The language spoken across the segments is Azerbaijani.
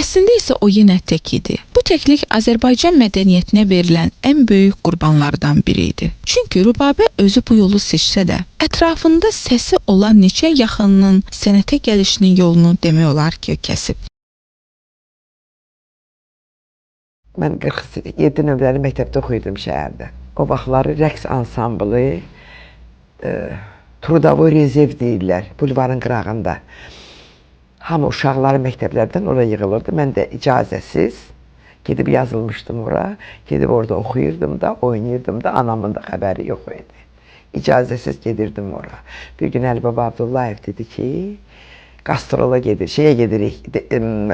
Əslində isə o yenə tək idi. Bu təklik Azərbaycan mədəniyyətinə verilən ən böyük qurbanlardan biri idi. Çünki Rübabə özü bu yolu seçsə də, ətrafında səsi olan neçə yaxınının sənətə gəlişinin yolunu demək olar ki, kəsib. Mən 47 nömrəli məktəbdə oxuyurdum şəhərdə. O vaxtları rəqs ansamblı Trudavoy Rezerv deyirlər, bulvarın qırağında. Hamı uşaqları məktəblərdən oraya yığılırdı. Mən də icazəsiz gedib yazılmışdım ora. Gedib orada oxuyurdum da, oynayırdım da, anamın da xəbəri yox idi. İcazəsiz gedirdim ora. Bir gün Əli Baba Abdullayev dedi ki, gastrola gedirik,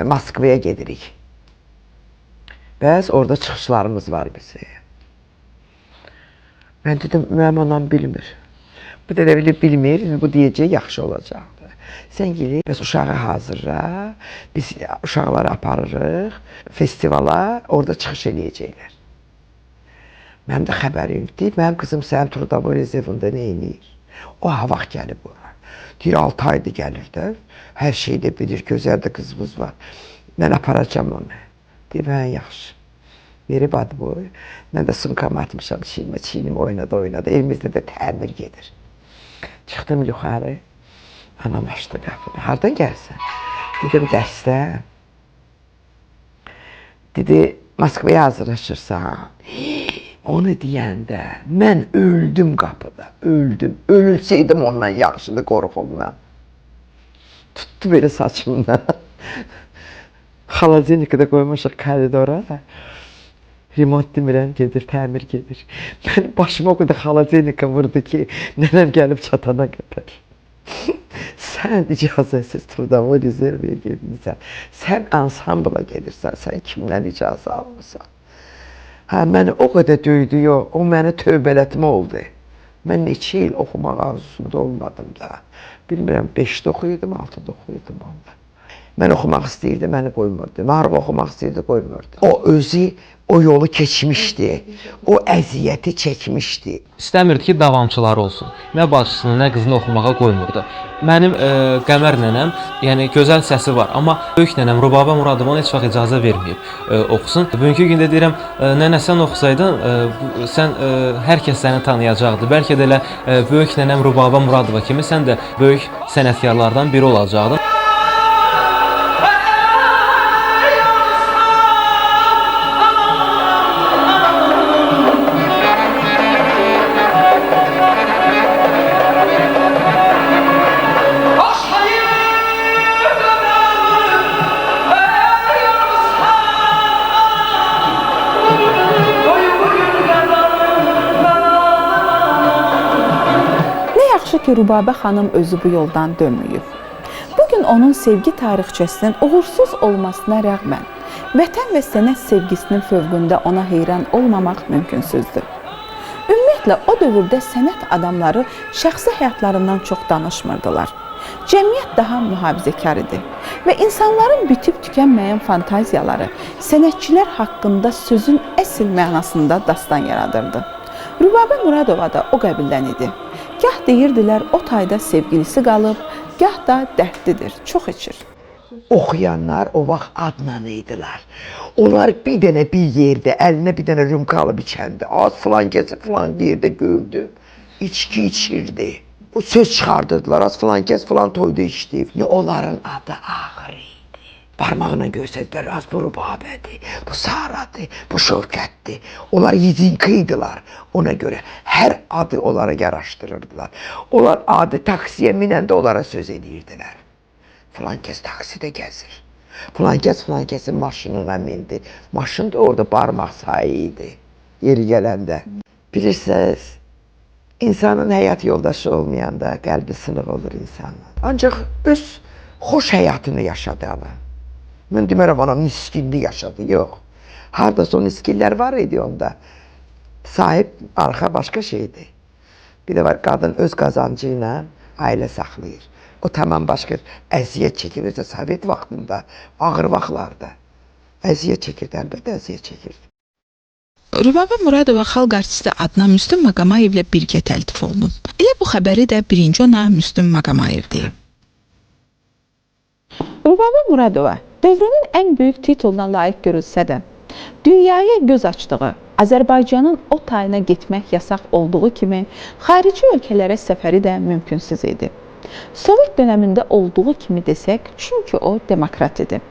Moskvaya gedirik. Bəs orada çıxışlarımız var bizə. Mən dedim, mənim anam bilmir. Bu da bilmir, bu deyəcək, yaxşı olacaqdır. Sən gedir, bəs uşağı hazırla, biz uşaqları aparırıq festivala, orada çıxış eləyəcəklər. Mənim də xəbərim deyil, mənim qızım sənin Trudavoy Rezervində nə eləyir? O ha vaxt gəlib ora. Deyir, 6 ayda gəlir də, hər şeyi də bilir, gözəl də qızımız var. Mən aparacam onu. Deyir, mən yaxşı. Verib adı boy. Mən də sumkamı atmışam, çiğnim oynadı. Evimizdə də təmir gedir. Çıxdım yuxarı. Anam açdı qapını. Hardan gəlsən? Dedim, dərsdən. Dedi, Moskvaya hazırlaşırsan. Onu deyəndə, mən öldüm qapıda, öldüm. Ölsəydim ondan yaxşıdır qorxumdan. Tutdu belə saçımdan. Xaladenikada qoymuşaq koridora. Remont demirəm, gedir, təmir gedir. Mən başıma o qədər xaladenika vurdu ki, nənəm gəlib çatana qədər. Sən icazəsiz Trudavoy Rezervəyə gedirsən. Sən ansambla gedirsən, sən kimdən icazə almırsan? Məni o qədər döydü, yox, o məni tövbələtmə oldu. Mən neçə il oxumaq arzusunda olmadım da. Bilmirəm, 5-də oxuyordum, 6-da oxuyordum onda. Mən oxumaq istəyirdi, məni qoymurdu. Maraq oxumaq istəyirdi, qoymurdu. O özü o yolu keçmişdi, o əziyyəti çəkmişdi. İstəmirdi ki, davamçıları olsun. Nə bacısını, nə qızını oxumağa qoymurdu. Mənim Qəmər nənəm, yəni gözəl səsi var, amma böyük nənəm Rübabə Muradova heç vaxt icazə verməyib oxusun. Bugünkü gündə deyirəm, nənə sən oxusaydın, hər kəs səni tanıyacaqdı. Bəlkə də elə böyük nənəm Rübabə Muradova kimi sən də böyük sənətkarlardan biri olacaqdın. Ki, Rübabə xanım özü bu yoldan dönməyib. Bugün onun sevgi tarixçəsinin uğursuz olmasına rəğmən, vətən və sənət sevgisinin fövqündə ona heyran olmamaq mümkünsüzdür. Ümumiyyətlə, o dövrdə sənət adamları şəxsi həyatlarından çox danışmırdılar. Cəmiyyət daha mühafizəkar idi və insanların bitib tükənməyən fantaziyaları sənətçilər haqqında sözün əsl mənasında dastan yaradırdı. Rübabə Muradova da o qəbildən idi. Gah deyirdilər, o tayda sevgilisi qalıb, gah da dərdlidir, çox içir. Oxuyanlar o vaxt adla idilər. Onlar bir dənə bir yerdə, əlinə bir dənə rümka alıb içəndi. Az filan kəsi filan yerdə gördüm. İçki içirdi. O söz çıxardırdılar, az filan kəs filan toyda içdi. Onların adı ağır idi. Parmağına göstərdilər, az bu Rübabədir, bu Saradır, bu Şövkətdir. Onlar yizinkiydiler. Ona görə hər adı onlara yaraşdırırdılar. Onlar adı taksiyə minəndə onlara söz edirdilər. Filan kəs taksidə gəzir. Filan kəsin maşınına mindi. Maşın da orada barmaq sayı idi, yeri gələndə. Bilirsiniz, insanın həyat yoldaşı olmayanda qəlbi sınıq olur insanın. Ancaq öz xoş həyatını yaşadı ana. Mən demərəm, ana miskinlik yaşadı, yox. Hardasa o miskinlər var idi onda. Sahib arxa başqa şeydir. Bir də var, qadın öz qazancı ilə ailə saxlayır. O tamam başqa əziyyət çəkir, özə Sovet vaxtında, ağır vaxtlarda. Əziyyət çəkirdi, əlbəttə əziyyət çəkirdi. Rübabə Muradova xalq artisti adına Müslüm Maqamayevlə birgə təltif olunub. Elə bu xəbəri də birinci ona Müslüm Maqamayev deyib. Rübabə Muradova Dövrünün ən böyük tituluna layiq görülsə də, dünyaya göz açdığı, Azərbaycanın o tayına getmək yasaq olduğu kimi, xarici ölkələrə səfəri də mümkünsüz idi. Sovet dönəmində olduğu kimi desək, çünki o demokrat idi.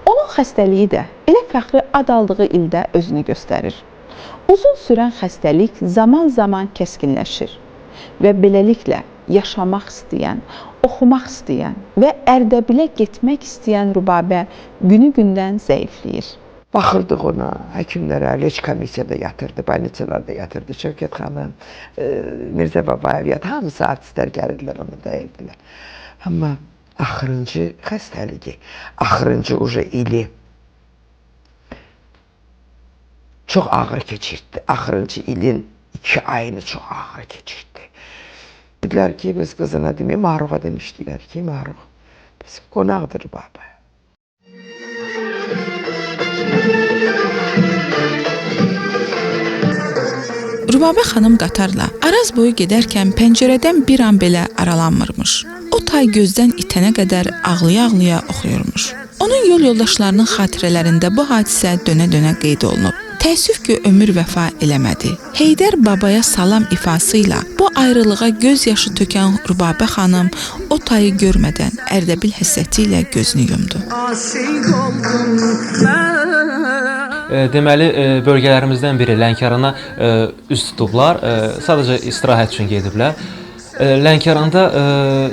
Onun xəstəliyi də elə fəxri ad aldığı ildə özünü göstərir. Uzun sürən xəstəlik zaman-zaman kəskinləşir və beləliklə yaşamaq istəyən, oxumaq istəyən və Ərdəbilə getmək istəyən Rübabə günü-gündən zəifləyir. Baxırdıq ona, həkimlərə, leç komissiyada yatırdı, больницalarda yatırdı. Şövkət xanım, Mirzə Babayev, hamısı artistlər gəlirdilər, onu dəyirdilər. Amma axırıncı xəstəliyi, axırıncı ili çox ağır keçirdi. Axırıncı ilin 2 ayını çox ağır keçirdi. Dedilər ki, biz qızına demək, Maruğa demişdilər ki, Maruq, bizim qonaqdır baba. Rübabə xanım qatarla Araz boyu gedərkən pəncərədən bir an belə aralanmırmış. O tay gözdən itənə qədər ağlaya-ağlaya oxuyurmuş. Onun yol yoldaşlarının xatirələrində bu hadisə dönə-dönə qeyd olunub. Təəssüf ki, ömür vəfa eləmədi. Heydər babaya salam ifasıyla bu ayrılığa göz yaşı tökən Rübabə xanım o tayı görmədən Ərdəbil həsrəti ilə gözünü yumdu. Deməli, bölgələrimizdən biri Lənkərana üz tutublar. Sadəcə istirahət üçün gediblər. Lənkəranda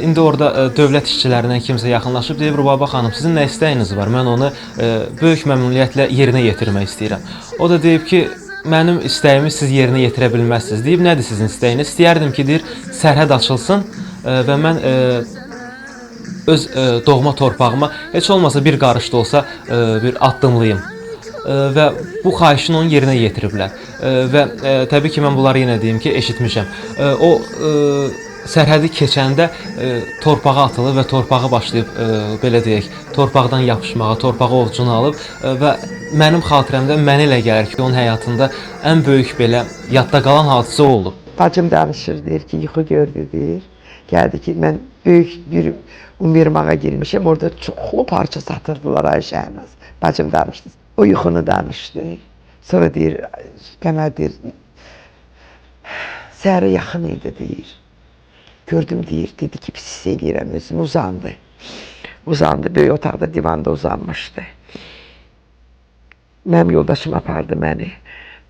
indi orada dövlət işçilərindən kimsə yaxınlaşıb deyib, Rübabə xanım, sizin nə istəyiniz var? Mən onu böyük məmnuniyyətlə yerinə yetirmək istəyirəm. O da deyib ki, mənim istəyimi siz yerinə yetirə bilməzsiniz. Deyib, nədir sizin istəyiniz? İstəyərdim ki, deyir, sərhəd açılsın və mən öz doğma torpağıma heç olmasa bir qarış da olsa bir addımlayım. Və bu xahişini onun yerinə yetiriblər. Və təbii ki, mən bunları yenə deyim ki, eşitmişəm. O sərhədi keçəndə torpağa atılıb və torpağa başlayıb, belə deyək, torpaqdan yapışmağa, torpağı ovcuna alıb və mənim xatirəmdə mənə elə gəlir ki, onun həyatında ən böyük belə yadda qalan hadisə oldu. Bacım danışır, deyir ki, yuxu gördü, deyir. Gəldi ki, mən böyük bir univermağa girmişəm, orada çoxlu parça satırdılar Ayşə Əhməz. Bacım danışdı. O yuxunu danışdı. Sonra deyir, Qəmər deyir, səhərə yaxın idi, deyir. Gördüm, deyir, dedi ki, pis hiss eləyirəm özümü, uzandı. Uzandı, böyük otaqda divanda uzanmışdı. Mənim yoldaşım apardı məni.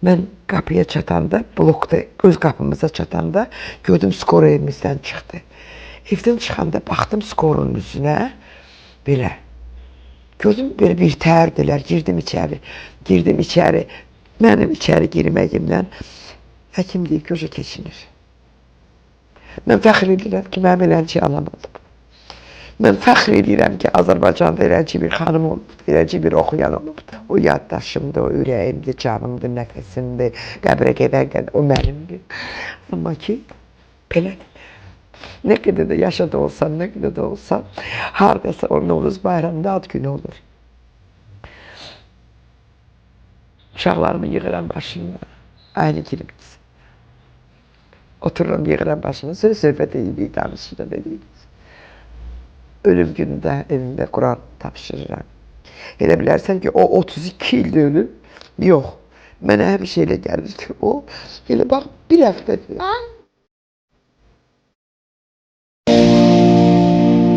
Mən qapıya çatanda, blokda, öz qapımıza çatanda gördüm, skor evimizdən çıxdı. Evdən çıxanda baxdım skorun üzünə, belə. Gördüm, belə bir tərdilər, girdim içəri. Mənim içəri girməyimlə həkim deyir ki, o keçinir. Mən fəxr edirəm ki, mənim elənçi anam olub. Mən fəxr edirəm ki, Azərbaycanda elənçi bir xanım olub, elənçi bir oxuyan olub. O yaddaşımdır, o ürəyimdir, canımdır, nəfəsimdir, qəbrə gedər, o mənimdir. Amma ki, belədir. Nə qədər də yaşada olsan, nə qədər də olsan, haradasa o Novruz bayramında ad günü olur. Uşaqlarımı yığıram başına, aynı kilimiz. Otururum, yığıram başına, söhbət edirik, danışırıq, edirik. Ölüm günündə evimdə Quran tapşırıram. Elə bilərsən ki, o 32 ildə ölüm, yox. Mənə həmişə elə gəlir ki, o, elə bax, bir həftədir.